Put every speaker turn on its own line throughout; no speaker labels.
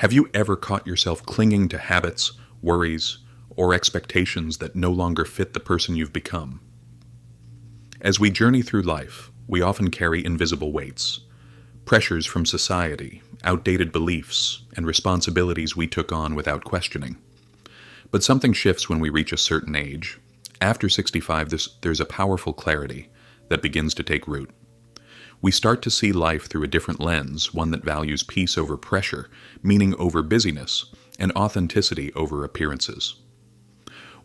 Have you ever caught yourself clinging to habits, worries, or expectations that no longer fit the person you've become? As we journey through life, we often carry invisible weights, pressures from society, outdated beliefs, and responsibilities we took on without questioning. But something shifts when we reach a certain age. After 65, there's a powerful clarity that begins to take root. We start to see life through a different lens, one that values peace over pressure, meaning over busyness, and authenticity over appearances.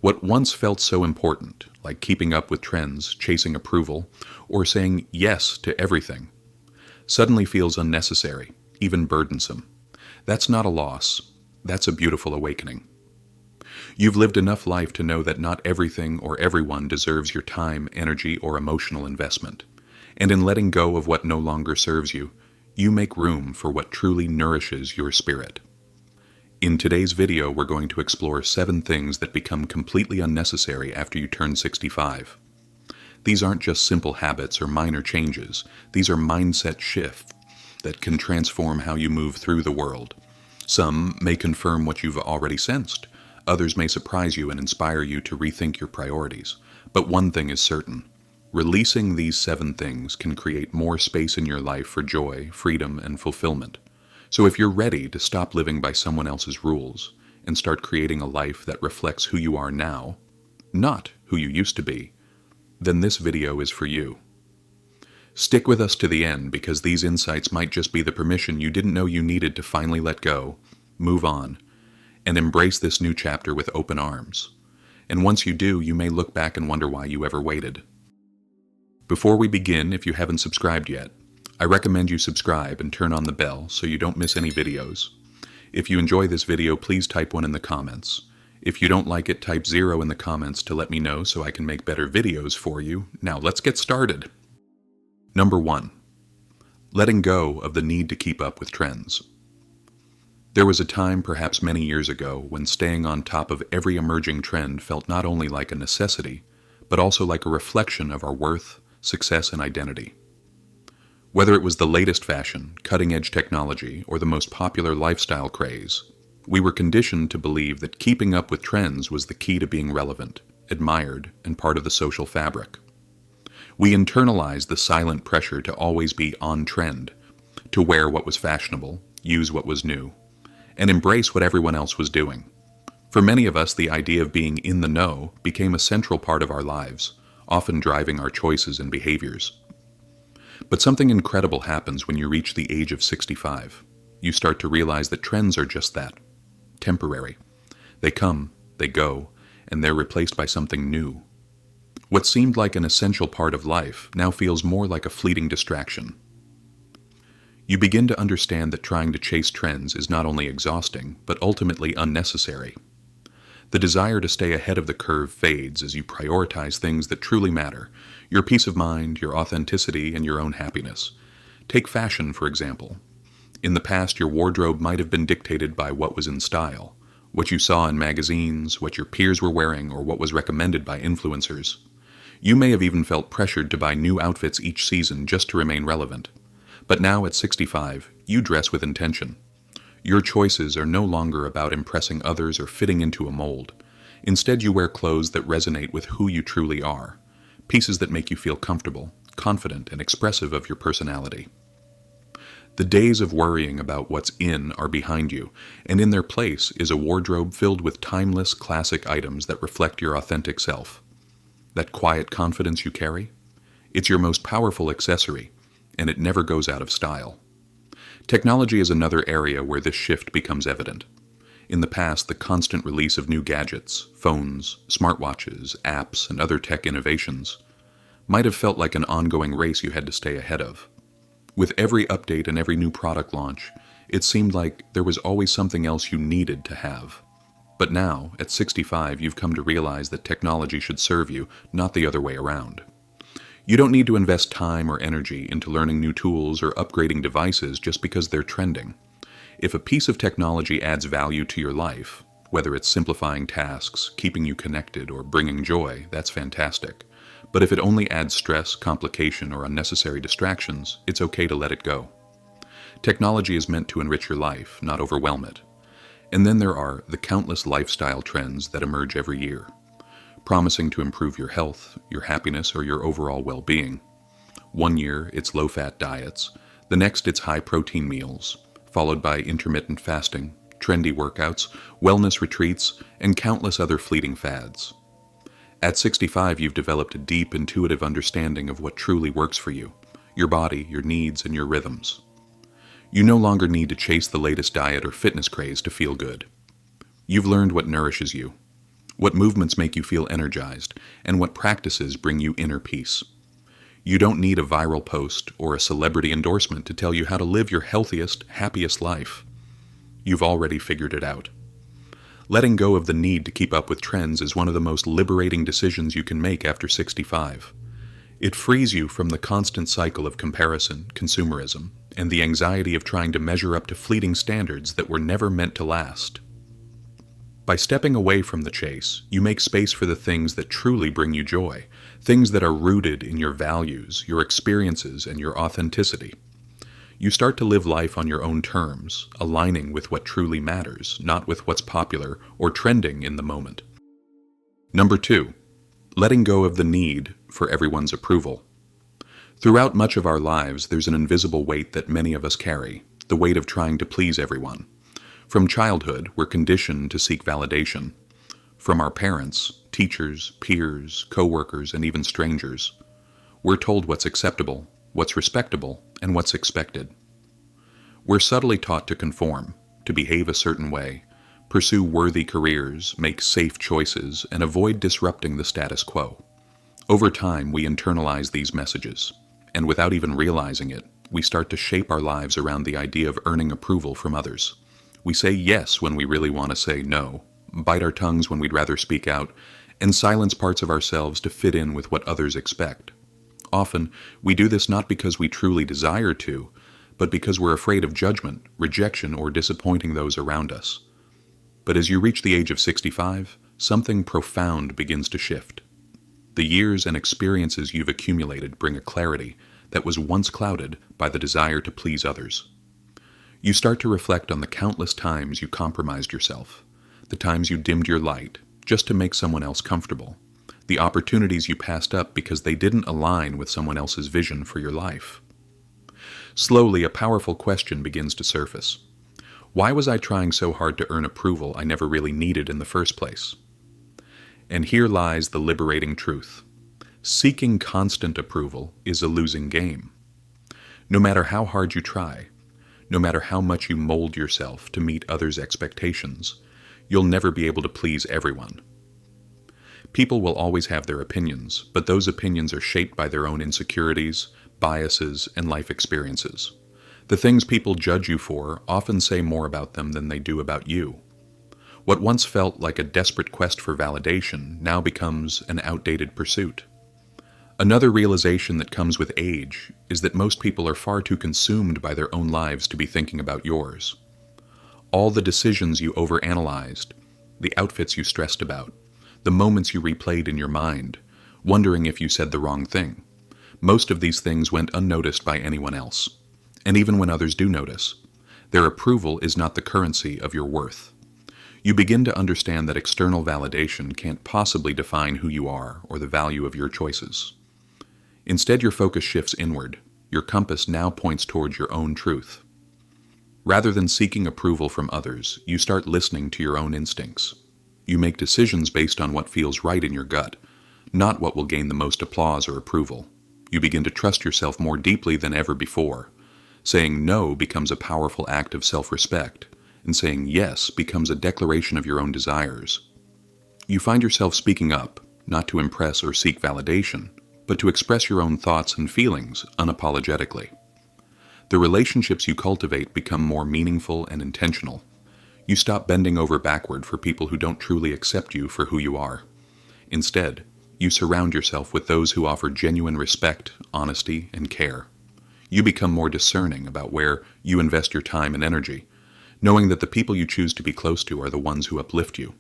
What once felt so important, like keeping up with trends, chasing approval, or saying yes to everything, suddenly feels unnecessary, even burdensome. That's not a loss. That's a beautiful awakening. You've lived enough life to know that not everything or everyone deserves your time, energy, or emotional investment. And in letting go of what no longer serves you, you make room for what truly nourishes your spirit. In today's video, we're going to explore 7 things that become completely unnecessary after you turn 65. These aren't just simple habits or minor changes. These are mindset shifts that can transform how you move through the world. Some may confirm what you've already sensed. Others may surprise you and inspire you to rethink your priorities. But one thing is certain. Releasing these 7 things can create more space in your life for joy, freedom, and fulfillment. So if you're ready to stop living by someone else's rules and start creating a life that reflects who you are now, not who you used to be, then this video is for you. Stick with us to the end because these insights might just be the permission you didn't know you needed to finally let go, move on, and embrace this new chapter with open arms. And once you do, you may look back and wonder why you ever waited. Before we begin, if you haven't subscribed yet, I recommend you subscribe and turn on the bell so you don't miss any videos. If you enjoy this video, please type 1 in the comments. If you don't like it, type 0 in the comments to let me know so I can make better videos for you. Now let's get started. Number 1. Letting go of the need to keep up with trends. There was a time, perhaps many years ago, when staying on top of every emerging trend felt not only like a necessity, but also like a reflection of our worth, success, and identity. Whether it was the latest fashion, cutting-edge technology, or the most popular lifestyle craze, we were conditioned to believe that keeping up with trends was the key to being relevant, admired, and part of the social fabric. We internalized the silent pressure to always be on trend, to wear what was fashionable, use what was new, and embrace what everyone else was doing. For many of us, the idea of being in the know became a central part of our lives, often driving our choices and behaviors. But something incredible happens when you reach the age of 65. You start to realize that trends are just that, temporary. They come, they go, and they're replaced by something new. What seemed like an essential part of life now feels more like a fleeting distraction. You begin to understand that trying to chase trends is not only exhausting, but ultimately unnecessary. The desire to stay ahead of the curve fades as you prioritize things that truly matter, your peace of mind, your authenticity, and your own happiness. Take fashion, for example. In the past, your wardrobe might have been dictated by what was in style, what you saw in magazines, what your peers were wearing, or what was recommended by influencers. You may have even felt pressured to buy new outfits each season just to remain relevant. But now at 65, you dress with intention. Your choices are no longer about impressing others or fitting into a mold. Instead, you wear clothes that resonate with who you truly are, pieces that make you feel comfortable, confident, and expressive of your personality. The days of worrying about what's in are behind you, and in their place is a wardrobe filled with timeless, classic items that reflect your authentic self. That quiet confidence you carry? It's your most powerful accessory, and it never goes out of style. Technology is another area where this shift becomes evident. In the past, the constant release of new gadgets, phones, smartwatches, apps, and other tech innovations might have felt like an ongoing race you had to stay ahead of. With every update and every new product launch, it seemed like there was always something else you needed to have. But now, at 65, you've come to realize that technology should serve you, not the other way around. You don't need to invest time or energy into learning new tools or upgrading devices just because they're trending. If a piece of technology adds value to your life, whether it's simplifying tasks, keeping you connected, or bringing joy, that's fantastic. But if it only adds stress, complication, or unnecessary distractions, it's okay to let it go. Technology is meant to enrich your life, not overwhelm it. And then there are the countless lifestyle trends that emerge every year, promising to improve your health, your happiness, or your overall well-being. One year, it's low-fat diets. The next, it's high-protein meals, followed by intermittent fasting, trendy workouts, wellness retreats, and countless other fleeting fads. At 65, you've developed a deep, intuitive understanding of what truly works for you, your body, your needs, and your rhythms. You no longer need to chase the latest diet or fitness craze to feel good. You've learned what nourishes you, what movements make you feel energized, and what practices bring you inner peace. You don't need a viral post or a celebrity endorsement to tell you how to live your healthiest, happiest life. You've already figured it out. Letting go of the need to keep up with trends is one of the most liberating decisions you can make after 65. It frees you from the constant cycle of comparison, consumerism, and the anxiety of trying to measure up to fleeting standards that were never meant to last. By stepping away from the chase, you make space for the things that truly bring you joy, things that are rooted in your values, your experiences, and your authenticity. You start to live life on your own terms, aligning with what truly matters, not with what's popular or trending in the moment. Number 2, letting go of the need for everyone's approval. Throughout much of our lives, there's an invisible weight that many of us carry, the weight of trying to please everyone. From childhood, we're conditioned to seek validation. From our parents, teachers, peers, co-workers, and even strangers. We're told what's acceptable, what's respectable, and what's expected. We're subtly taught to conform, to behave a certain way, pursue worthy careers, make safe choices, and avoid disrupting the status quo. Over time, we internalize these messages, and without even realizing it, we start to shape our lives around the idea of earning approval from others. We say yes when we really want to say no, bite our tongues when we'd rather speak out, and silence parts of ourselves to fit in with what others expect. Often, we do this not because we truly desire to, but because we're afraid of judgment, rejection, or disappointing those around us. But as you reach the age of 65, something profound begins to shift. The years and experiences you've accumulated bring a clarity that was once clouded by the desire to please others. You start to reflect on the countless times you compromised yourself, the times you dimmed your light just to make someone else comfortable, the opportunities you passed up because they didn't align with someone else's vision for your life. Slowly, a powerful question begins to surface. Why was I trying so hard to earn approval I never really needed in the first place? And here lies the liberating truth. Seeking constant approval is a losing game. No matter how hard you try, no matter how much you mold yourself to meet others' expectations, you'll never be able to please everyone. People will always have their opinions, but those opinions are shaped by their own insecurities, biases, and life experiences. The things people judge you for often say more about them than they do about you. What once felt like a desperate quest for validation now becomes an outdated pursuit. Another realization that comes with age is that most people are far too consumed by their own lives to be thinking about yours. All the decisions you overanalyzed, the outfits you stressed about, the moments you replayed in your mind, wondering if you said the wrong thing. Most of these things went unnoticed by anyone else. And even when others do notice, their approval is not the currency of your worth. You begin to understand that external validation can't possibly define who you are or the value of your choices. Instead, your focus shifts inward. Your compass now points towards your own truth. Rather than seeking approval from others, you start listening to your own instincts. You make decisions based on what feels right in your gut, not what will gain the most applause or approval. You begin to trust yourself more deeply than ever before. Saying no becomes a powerful act of self-respect, and saying yes becomes a declaration of your own desires. You find yourself speaking up, not to impress or seek validation, but to express your own thoughts and feelings unapologetically. The relationships you cultivate become more meaningful and intentional. You stop bending over backward for people who don't truly accept you for who you are. Instead, you surround yourself with those who offer genuine respect, honesty, and care. You become more discerning about where you invest your time and energy, knowing that the people you choose to be close to are the ones who uplift you,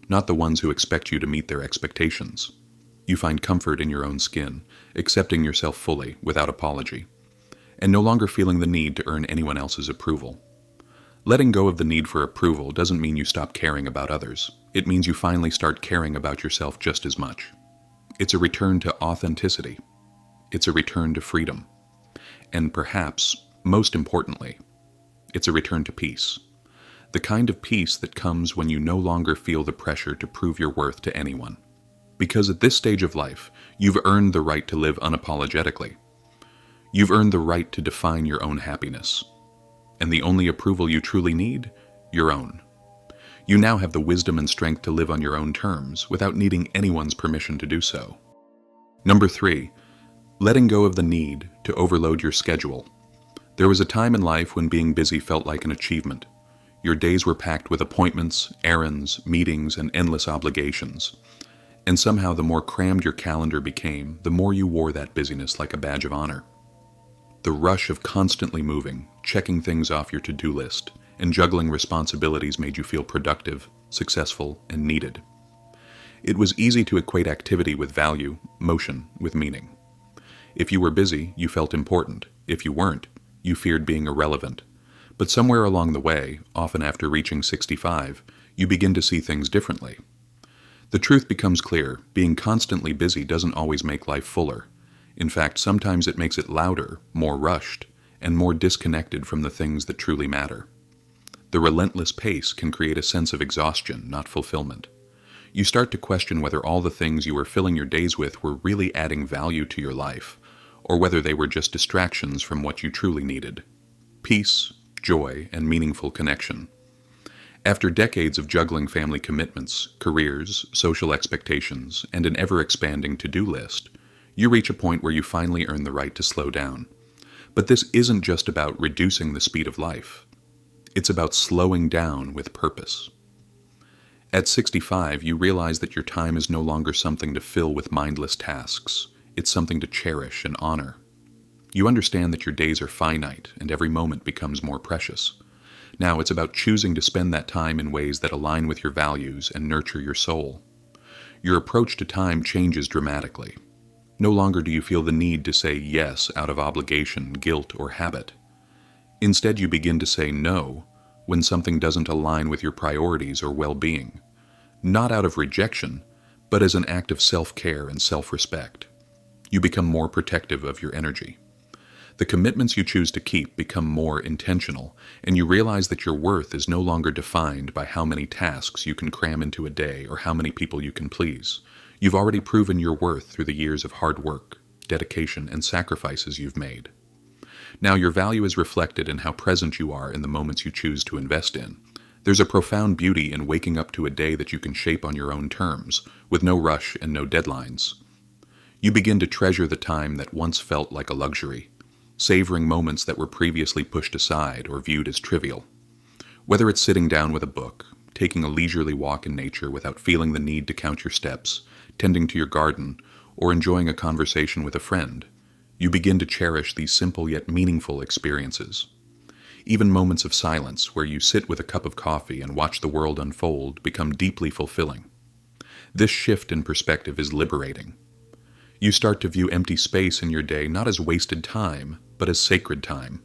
not the ones who expect you to meet their expectations. You find comfort in your own skin, accepting yourself fully, without apology, and no longer feeling the need to earn anyone else's approval. Letting go of the need for approval doesn't mean you stop caring about others. It means you finally start caring about yourself just as much. It's a return to authenticity. It's a return to freedom. And perhaps, most importantly, it's a return to peace. The kind of peace that comes when you no longer feel the pressure to prove your worth to anyone. Because at this stage of life, you've earned the right to live unapologetically. You've earned the right to define your own happiness. And the only approval you truly need, your own. You now have the wisdom and strength to live on your own terms without needing anyone's permission to do so. Number 3, letting go of the need to overload your schedule. There was a time in life when being busy felt like an achievement. Your days were packed with appointments, errands, meetings, and endless obligations. And somehow the more crammed your calendar became, the more you wore that busyness like a badge of honor. The rush of constantly moving, checking things off your to-do list, and juggling responsibilities made you feel productive, successful, and needed. It was easy to equate activity with value, motion with meaning. If you were busy, you felt important. If you weren't, you feared being irrelevant. But somewhere along the way, often after reaching 65, you begin to see things differently. The truth becomes clear: being constantly busy doesn't always make life fuller. In fact, sometimes it makes it louder, more rushed, and more disconnected from the things that truly matter. The relentless pace can create a sense of exhaustion, not fulfillment. You start to question whether all the things you were filling your days with were really adding value to your life, or whether they were just distractions from what you truly needed: peace, joy, and meaningful connection. After decades of juggling family commitments, careers, social expectations, and an ever-expanding to-do list, you reach a point where you finally earn the right to slow down. But this isn't just about reducing the speed of life. It's about slowing down with purpose. At 65, you realize that your time is no longer something to fill with mindless tasks. It's something to cherish and honor. You understand that your days are finite and every moment becomes more precious. Now it's about choosing to spend that time in ways that align with your values and nurture your soul. Your approach to time changes dramatically. No longer do you feel the need to say yes out of obligation, guilt, or habit. Instead, you begin to say no when something doesn't align with your priorities or well-being, not out of rejection, but as an act of self-care and self-respect. You become more protective of your energy. The commitments you choose to keep become more intentional, and you realize that your worth is no longer defined by how many tasks you can cram into a day or how many people you can please. You've already proven your worth through the years of hard work, dedication, and sacrifices you've made. Now your value is reflected in how present you are in the moments you choose to invest in. There's a profound beauty in waking up to a day that you can shape on your own terms, with no rush and no deadlines. You begin to treasure the time that once felt like a luxury, savoring moments that were previously pushed aside or viewed as trivial. Whether it's sitting down with a book, taking a leisurely walk in nature without feeling the need to count your steps, tending to your garden, or enjoying a conversation with a friend, you begin to cherish these simple yet meaningful experiences. Even moments of silence where you sit with a cup of coffee and watch the world unfold become deeply fulfilling. This shift in perspective is liberating. You start to view empty space in your day not as wasted time, but as sacred time.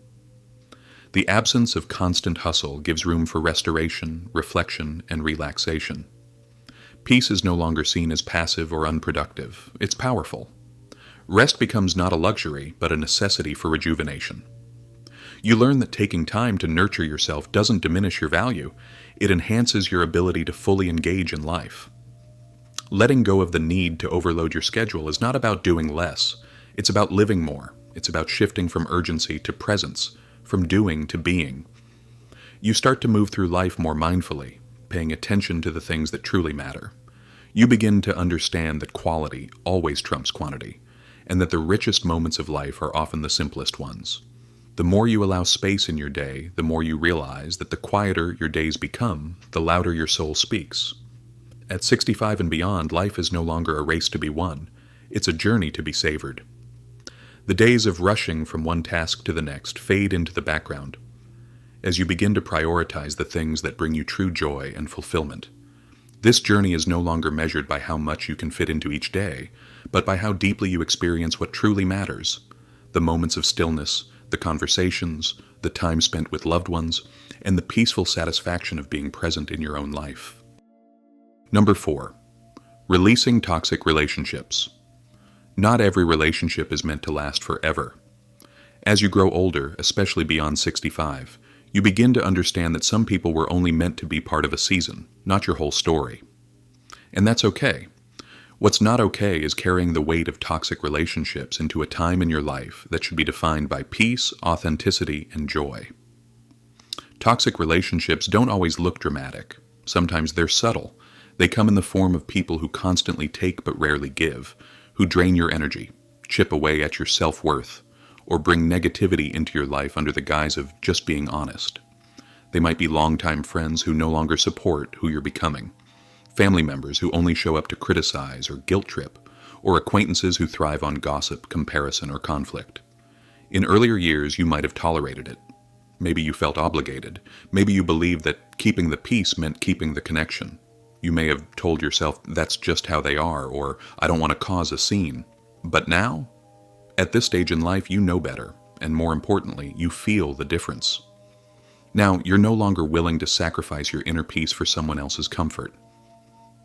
The absence of constant hustle gives room for restoration, reflection, and relaxation. Peace is no longer seen as passive or unproductive. It's powerful. Rest becomes not a luxury, but a necessity for rejuvenation. You learn that taking time to nurture yourself doesn't diminish your value. It enhances your ability to fully engage in life. Letting go of the need to overload your schedule is not about doing less. It's about living more. It's about shifting from urgency to presence, from doing to being. You start to move through life more mindfully, paying attention to the things that truly matter. You begin to understand that quality always trumps quantity, and that the richest moments of life are often the simplest ones. The more you allow space in your day, the more you realize that the quieter your days become, the louder your soul speaks. At 65 and beyond, life is no longer a race to be won. It's a journey to be savored. The days of rushing from one task to the next fade into the background as you begin to prioritize the things that bring you true joy and fulfillment. This journey is no longer measured by how much you can fit into each day, but by how deeply you experience what truly matters: the moments of stillness, the conversations, the time spent with loved ones, and the peaceful satisfaction of being present in your own life. Number 4. Releasing toxic relationships. Not every relationship is meant to last forever. As you grow older, especially beyond 65, you begin to understand that some people were only meant to be part of a season, not your whole story. And that's okay. What's not okay is carrying the weight of toxic relationships into a time in your life that should be defined by peace, authenticity, and joy. Toxic relationships don't always look dramatic. Sometimes they're subtle. They come in the form of people who constantly take but rarely give, who drain your energy, chip away at your self-worth, or bring negativity into your life under the guise of just being honest. They might be longtime friends who no longer support who you're becoming, family members who only show up to criticize or guilt trip, or acquaintances who thrive on gossip, comparison, or conflict. In earlier years, you might have tolerated it. Maybe you felt obligated. Maybe you believed that keeping the peace meant keeping the connection. You may have told yourself, that's just how they are, or I don't want to cause a scene. But now, at this stage in life, you know better, and more importantly, you feel the difference. Now, you're no longer willing to sacrifice your inner peace for someone else's comfort.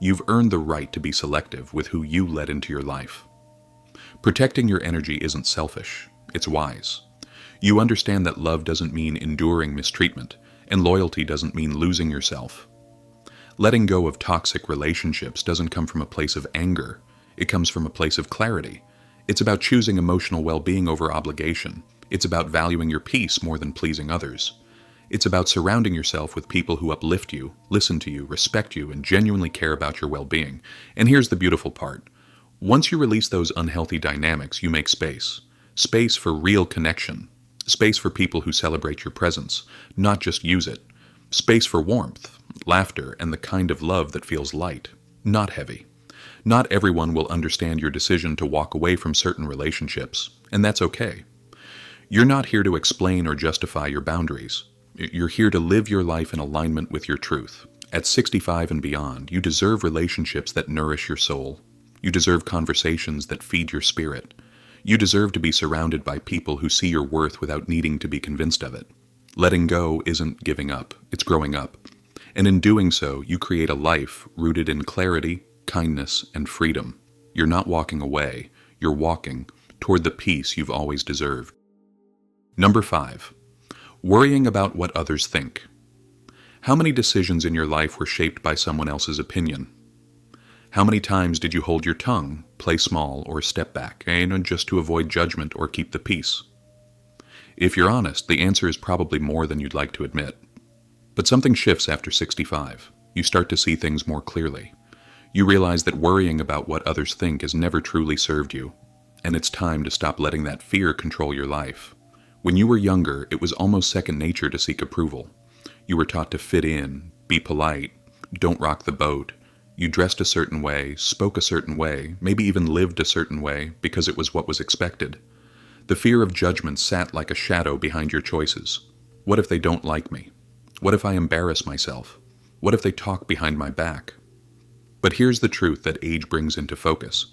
You've earned the right to be selective with who you let into your life. Protecting your energy isn't selfish, it's wise. You understand that love doesn't mean enduring mistreatment, and loyalty doesn't mean losing yourself. Letting go of toxic relationships doesn't come from a place of anger, it comes from a place of clarity. It's about choosing emotional well-being over obligation. It's about valuing your peace more than pleasing others. It's about surrounding yourself with people who uplift you, listen to you, respect you, and genuinely care about your well-being. And here's the beautiful part. Once you release those unhealthy dynamics, you make space. Space for real connection. Space for people who celebrate your presence, not just use it. Space for warmth, laughter, and the kind of love that feels light, not heavy. Not everyone will understand your decision to walk away from certain relationships, and that's okay. You're not here to explain or justify your boundaries. You're here to live your life in alignment with your truth. At 65 and beyond, you deserve relationships that nourish your soul. You deserve conversations that feed your spirit. You deserve to be surrounded by people who see your worth without needing to be convinced of it. Letting go isn't giving up, it's growing up. And in doing so, you create a life rooted in clarity, kindness, and freedom. You're not walking away, you're walking toward the peace you've always deserved. Number 5. Worrying about what others think. How many decisions in your life were shaped by someone else's opinion? How many times did you hold your tongue, play small, or step back, and just to avoid judgment or keep the peace? If you're honest, the answer is probably more than you'd like to admit. But something shifts after 65. You start to see things more clearly. You realize that worrying about what others think has never truly served you, and it's time to stop letting that fear control your life. When you were younger, it was almost second nature to seek approval. You were taught to fit in, be polite, don't rock the boat. You dressed a certain way, spoke a certain way, maybe even lived a certain way because it was what was expected. The fear of judgment sat like a shadow behind your choices. What if they don't like me? What if I embarrass myself? What if they talk behind my back? But here's the truth that age brings into focus.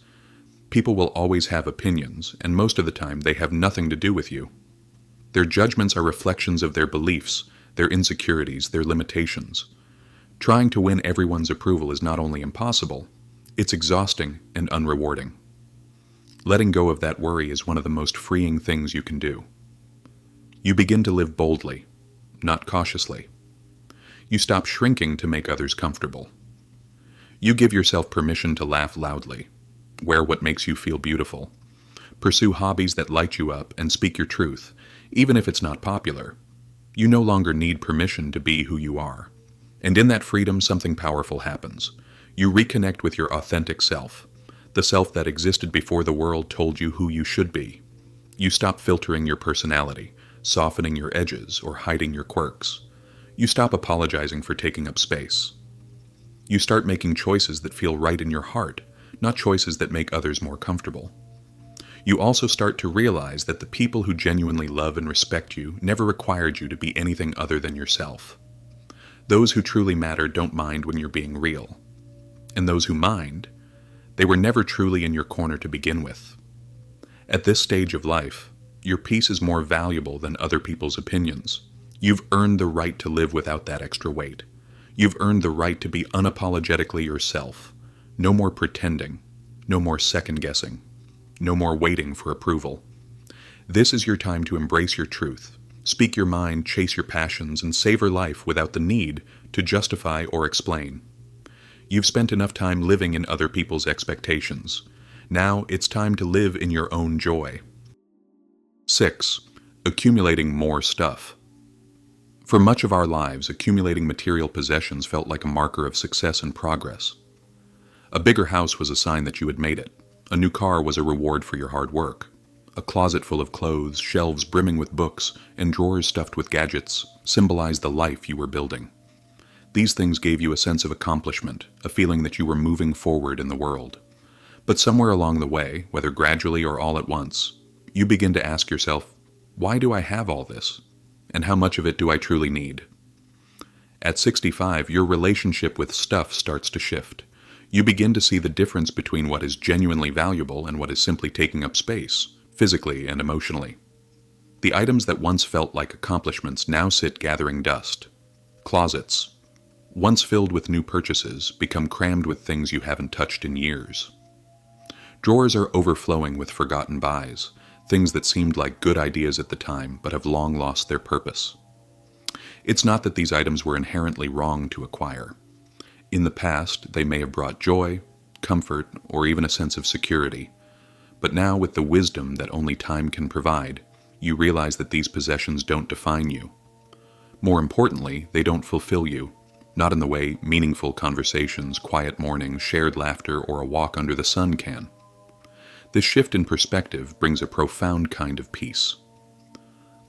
People will always have opinions, and most of the time they have nothing to do with you. Their judgments are reflections of their beliefs, their insecurities, their limitations. Trying to win everyone's approval is not only impossible, it's exhausting and unrewarding. Letting go of that worry is one of the most freeing things you can do. You begin to live boldly, not cautiously. You stop shrinking to make others comfortable. You give yourself permission to laugh loudly, wear what makes you feel beautiful, pursue hobbies that light you up, and speak your truth, even if it's not popular. You no longer need permission to be who you are. And in that freedom, something powerful happens. You reconnect with your authentic self, the self that existed before the world told you who you should be. You stop filtering your personality, softening your edges, or hiding your quirks. You stop apologizing for taking up space. You start making choices that feel right in your heart, not choices that make others more comfortable. You also start to realize that the people who genuinely love and respect you never required you to be anything other than yourself. Those who truly matter don't mind when you're being real. And those who mind, they were never truly in your corner to begin with. At this stage of life, Your peace is more valuable than other people's opinions. You've earned the right to live without that extra weight. You've earned the right to be unapologetically yourself. No more pretending. No more second-guessing. No more waiting for approval. This is your time to embrace your truth, speak your mind, chase your passions, and savor life without the need to justify or explain. You've spent enough time living in other people's expectations. Now it's time to live in your own joy. 6. Accumulating more stuff. For much of our lives, accumulating material possessions felt like a marker of success and progress. A bigger house was a sign that you had made it. A new car was a reward for your hard work. A closet full of clothes, shelves brimming with books, and drawers stuffed with gadgets symbolized the life you were building. These things gave you a sense of accomplishment, a feeling that you were moving forward in the world. But somewhere along the way, whether gradually or all at once, you begin to ask yourself, why do I have all this? And how much of it do I truly need? At 65, your relationship with stuff starts to shift. You begin to see the difference between what is genuinely valuable and what is simply taking up space, physically and emotionally. The items that once felt like accomplishments now sit gathering dust. Closets, once filled with new purchases, become crammed with things you haven't touched in years. Drawers are overflowing with forgotten buys, things that seemed like good ideas at the time but have long lost their purpose. It's not that these items were inherently wrong to acquire. In the past, they may have brought joy, comfort, or even a sense of security. But now, with the wisdom that only time can provide, you realize that these possessions don't define you. More importantly, they don't fulfill you, not in the way meaningful conversations, quiet mornings, shared laughter, or a walk under the sun can. This shift in perspective brings a profound kind of peace.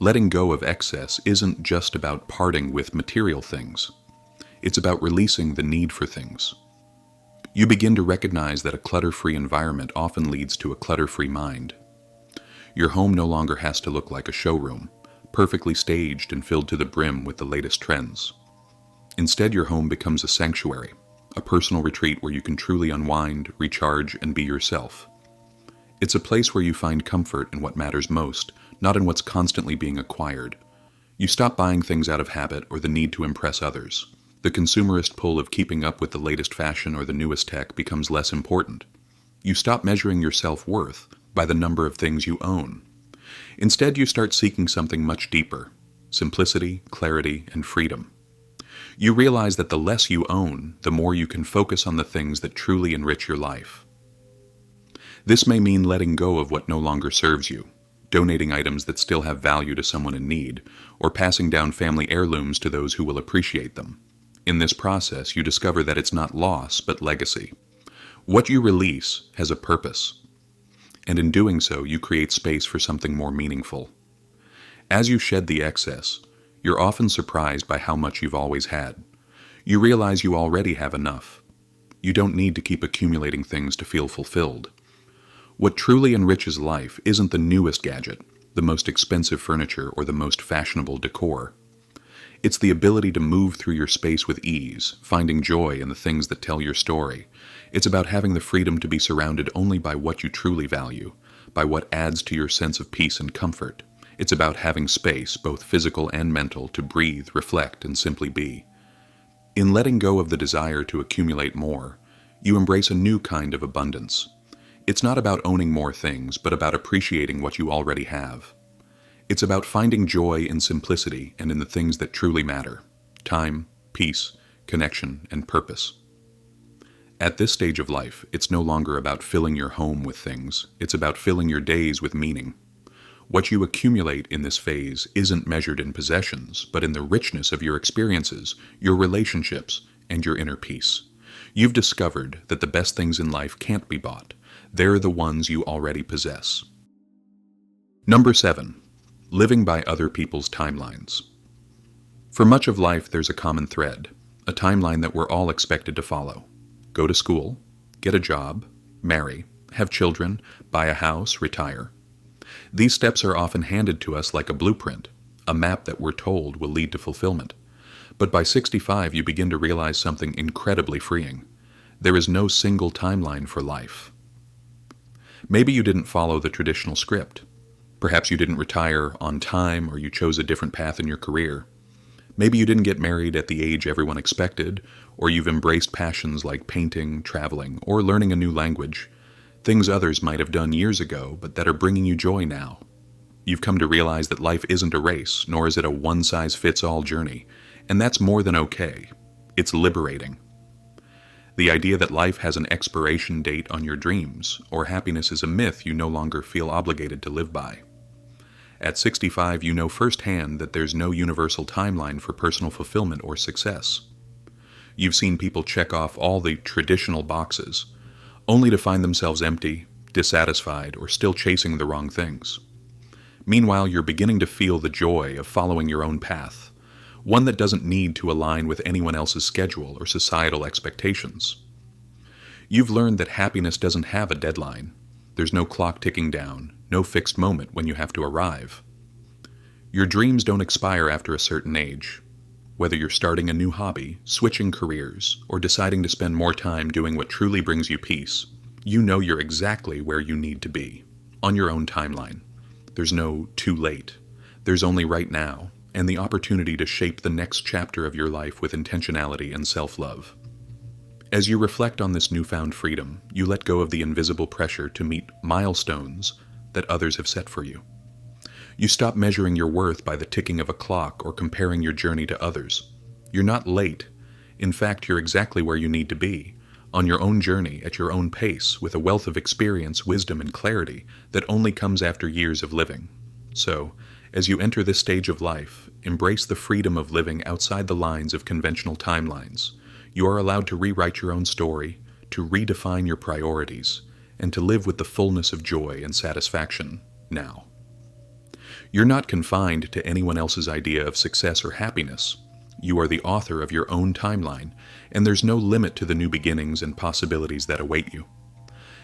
Letting go of excess isn't just about parting with material things. It's about releasing the need for things. You begin to recognize that a clutter-free environment often leads to a clutter-free mind. Your home no longer has to look like a showroom, perfectly staged and filled to the brim with the latest trends. Instead, your home becomes a sanctuary, a personal retreat where you can truly unwind, recharge, and be yourself. It's a place where you find comfort in what matters most, not in what's constantly being acquired. You stop buying things out of habit or the need to impress others. The consumerist pull of keeping up with the latest fashion or the newest tech becomes less important. You stop measuring your self-worth by the number of things you own. Instead, you start seeking something much deeper: simplicity, clarity, and freedom. You realize that the less you own, the more you can focus on the things that truly enrich your life. This may mean letting go of what no longer serves you, donating items that still have value to someone in need, or passing down family heirlooms to those who will appreciate them. In this process, you discover that it's not loss, but legacy. What you release has a purpose, and in doing so, you create space for something more meaningful. As you shed the excess, you're often surprised by how much you've always had. You realize you already have enough. You don't need to keep accumulating things to feel fulfilled. What truly enriches life isn't the newest gadget, the most expensive furniture, or the most fashionable decor. It's the ability to move through your space with ease, finding joy in the things that tell your story. It's about having the freedom to be surrounded only by what you truly value, by what adds to your sense of peace and comfort. It's about having space, both physical and mental, to breathe, reflect, and simply be. In letting go of the desire to accumulate more, you embrace a new kind of abundance. It's not about owning more things, but about appreciating what you already have. It's about finding joy in simplicity and in the things that truly matter: time, peace, connection, and purpose. At this stage of life, it's no longer about filling your home with things. It's about filling your days with meaning. What you accumulate in this phase isn't measured in possessions, but in the richness of your experiences, your relationships, and your inner peace. You've discovered that the best things in life can't be bought. They're the ones you already possess. Number 7. Living by other people's timelines. For much of life, there's a common thread, a timeline that we're all expected to follow. Go to school, get a job, marry, have children, buy a house, retire. These steps are often handed to us like a blueprint, a map that we're told will lead to fulfillment. But by 65, you begin to realize something incredibly freeing. There is no single timeline for life. Maybe you didn't follow the traditional script. Perhaps you didn't retire on time, or you chose a different path in your career. Maybe you didn't get married at the age everyone expected, or you've embraced passions like painting, traveling, or learning a new language, things others might have done years ago but that are bringing you joy now. You've come to realize that life isn't a race, nor is it a one-size-fits-all journey, and that's more than okay. It's liberating. The idea that life has an expiration date on your dreams, or happiness is a myth you no longer feel obligated to live by. At 65, you know firsthand that there's no universal timeline for personal fulfillment or success. You've seen people check off all the traditional boxes, only to find themselves empty, dissatisfied, or still chasing the wrong things. Meanwhile, you're beginning to feel the joy of following your own path, one that doesn't need to align with anyone else's schedule or societal expectations. You've learned that happiness doesn't have a deadline. There's no clock ticking down, no fixed moment when you have to arrive. Your dreams don't expire after a certain age. Whether you're starting a new hobby, switching careers, or deciding to spend more time doing what truly brings you peace, you know you're exactly where you need to be, on your own timeline. There's no too late. There's only right now, and the opportunity to shape the next chapter of your life with intentionality and self-love. As you reflect on this newfound freedom, you let go of the invisible pressure to meet milestones that others have set for you. You stop measuring your worth by the ticking of a clock or comparing your journey to others. You're not late. In fact, you're exactly where you need to be, on your own journey, at your own pace, with a wealth of experience, wisdom, and clarity that only comes after years of living. So, as you enter this stage of life, embrace the freedom of living outside the lines of conventional timelines. You are allowed to rewrite your own story, to redefine your priorities, and to live with the fullness of joy and satisfaction now. You're not confined to anyone else's idea of success or happiness. You are the author of your own timeline, and there's no limit to the new beginnings and possibilities that await you.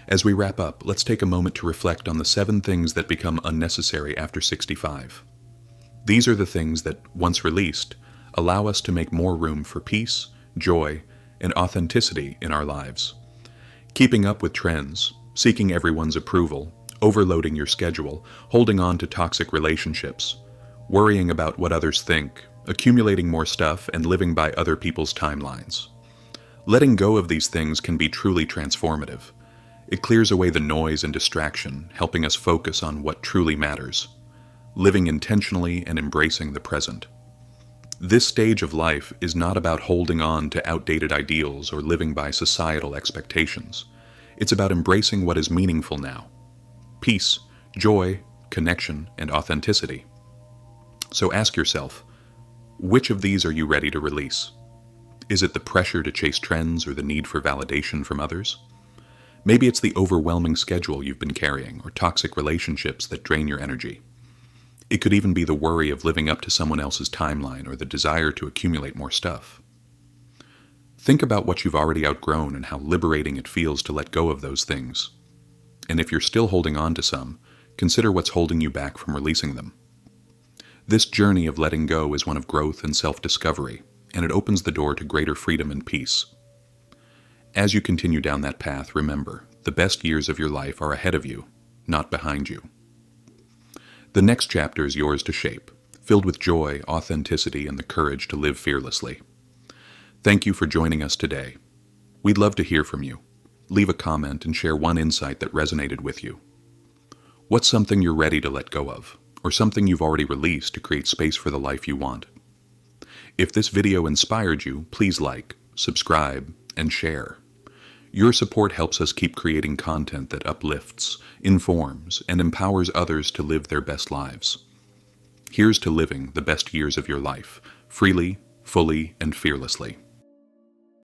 As we wrap up, let's take a moment to reflect on the 7 things that become unnecessary after 65. These are the things that, once released, allow us to make more room for peace, joy, and authenticity in our lives. Keeping up with trends, seeking everyone's approval, overloading your schedule, holding on to toxic relationships, worrying about what others think, accumulating more stuff, and living by other people's timelines. Letting go of these things can be truly transformative. It clears away the noise and distraction, helping us focus on what truly matters, living intentionally and embracing the present. This stage of life is not about holding on to outdated ideals or living by societal expectations. It's about embracing what is meaningful now: peace, joy, connection, and authenticity. So ask yourself, which of these are you ready to release? Is it the pressure to chase trends or the need for validation from others? Maybe it's the overwhelming schedule you've been carrying or toxic relationships that drain your energy. It could even be the worry of living up to someone else's timeline or the desire to accumulate more stuff. Think about what you've already outgrown and how liberating it feels to let go of those things. And if you're still holding on to some, consider what's holding you back from releasing them. This journey of letting go is one of growth and self-discovery, and it opens the door to greater freedom and peace. As you continue down that path, remember, the best years of your life are ahead of you, not behind you. The next chapter is yours to shape, filled with joy, authenticity, and the courage to live fearlessly. Thank you for joining us today. We'd love to hear from you. Leave a comment and share one insight that resonated with you. What's something you're ready to let go of, or something you've already released to create space for the life you want? If this video inspired you, please like, subscribe, and share. Your support helps us keep creating content that uplifts, informs, and empowers others to live their best lives. Here's to living the best years of your life, freely, fully, and fearlessly.